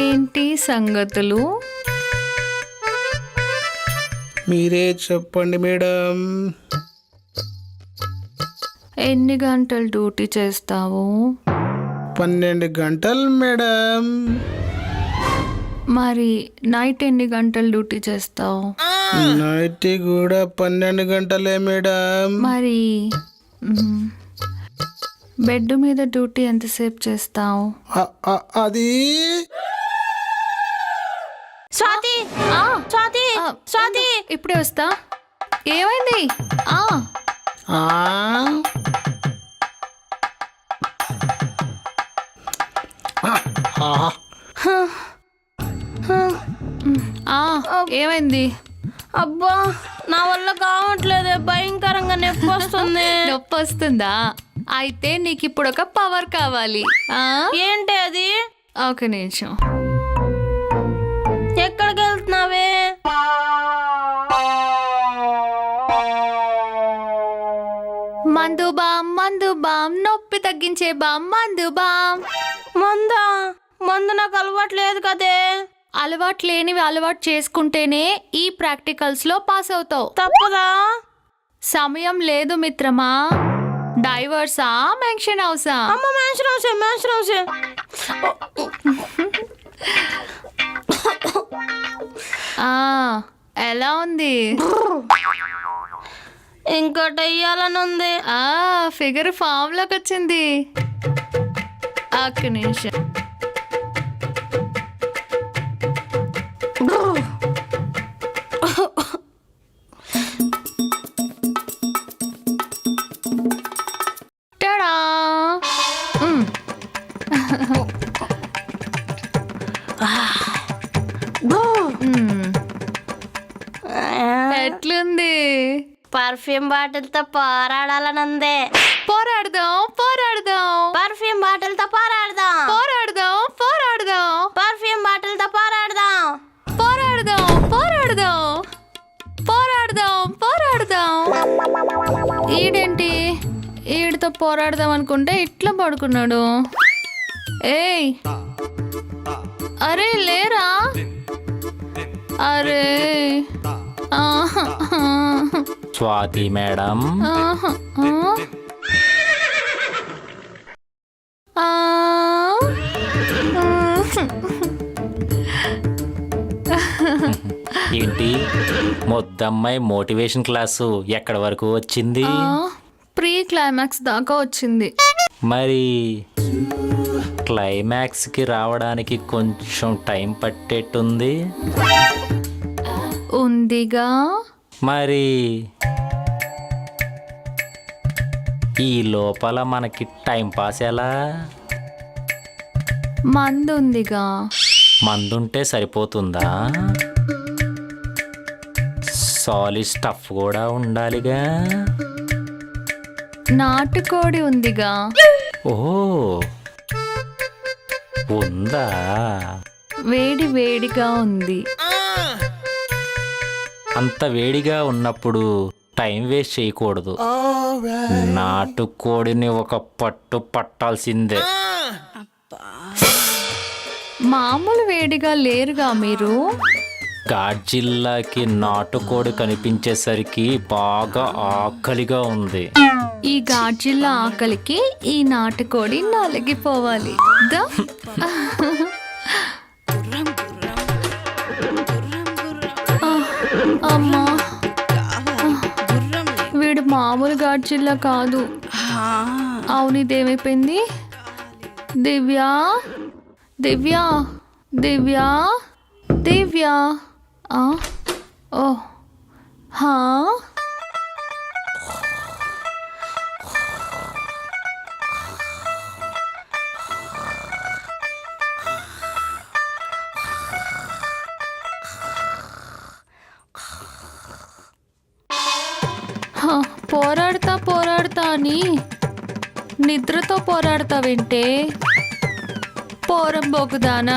ఏంటి సంగతులు? మీరే చెప్పండి మేడం. ఎన్ని గంటలు డ్యూటీ చేస్తావు? 12 గంటలు మేడం. మరి నైట్ ఎన్ని గంటలు డ్యూటీ చేస్తావు? నైట్ కూడా 12 గంటలే మేడం. మరి బెడ్ మీద డ్యూటీ ఎంతసేపు చేస్తావు? అది స్వాతి, స్వాతి, స్వాతి, ఇప్పుడే వస్తా. ఏమైంది? ఏమైంది? అబ్బా నా వల్ల కావట్లేదే, భయంకరంగా నొప్పి వస్తుంది. నొప్పి వస్తుందా? అయితే నీకు ఇప్పుడు ఒక పవర్ కావాలి. ఏంటి అది? ఒక నిమిషం. ఎక్కడికి వెళ్తున్నావే? మందు బామ్, నొప్పి తగ్గించే బామ్, మందు బామ్. మందా? మందు నాకు అలవాటు లేదు కదే. అలవాటు లేనివి అలవాటు చేసుకుంటేనే ఈ ప్రాక్టికల్స్ లో పాస్ అవుతావు. తప్పదా? సమయం లేదు మిత్రమా. డైవర్సా, మెన్షన్ హౌసా? అమ్మ, మెన్షన్ హౌసే, మెన్షన్ హౌసే. ఎలా ఉంది? ఇంకోటి వెయ్యాలని ఉంది. ఫిగర్ ఫామ్ లోకి వచ్చింది. ఒక్క నిమిషం. ఎట్లుంది? పర్ఫ్యూమ్ బాటిల్ తో పోరాడాలని ఉంది. పోరాడదాం. పర్ఫ్యూమ్ బాటిల్ తో పోరాడదాం. పర్ఫ్యూమ్ బాటిల్ తో పోరాడదాం. ఈడేంటి? ఈడితో పోరాడదాం అనుకుంటే ఇట్లా పడుకున్నాడు. ఏయ్, అరే లేరా? అరే స్వాతి మేడం, ఏంటి మొద్దమ్మాయి మోటివేషన్ క్లాసు ఎక్కడి వరకు వచ్చింది? ప్రీ క్లైమాక్స్ దాకా వచ్చింది. మరి క్లైమాక్స్ కి రావడానికి కొంచెం టైం పట్టేట్టుంది. ఉందిగా. మరి ఈ లోపల మనకి టైం పాస్ ఎలా? మందుందిగా. మందుంటే సరిపోతుందా? సాలిడ్ స్టఫ్ కూడా ఉండాలిగా. నాటుకోడి ఉందిగా. ఓ ఉందా? వేడి వేడిగా ఉంది. అంత వేడిగా ఉన్నప్పుడు టైం వేస్ట్ చేయకూడదు. నాటుకోడిని ఒక పట్టు పట్టాల్సిందే. మామూలు వేడిగా లేరుగా మీరు. గాడ్జిల్లాకి నాటుకోడి కనిపించేసరికి బాగా ఆకలిగా ఉంది. ఈ గాడ్జిల్లా ఆకలికి ఈ నాటుకోడి నలిగిపోవాలి. అమ్మా, వీడు మామూలు గాడ్జిల్లా కాదు. అవును, ఇదేమైపోయింది? దివ్యా, దివ్యా, దివ్యా, దివ్యా. ఓ హా, పోరాడతా అని నిద్రతో పోరాడతావేంటే? పోరంబోకుదానా.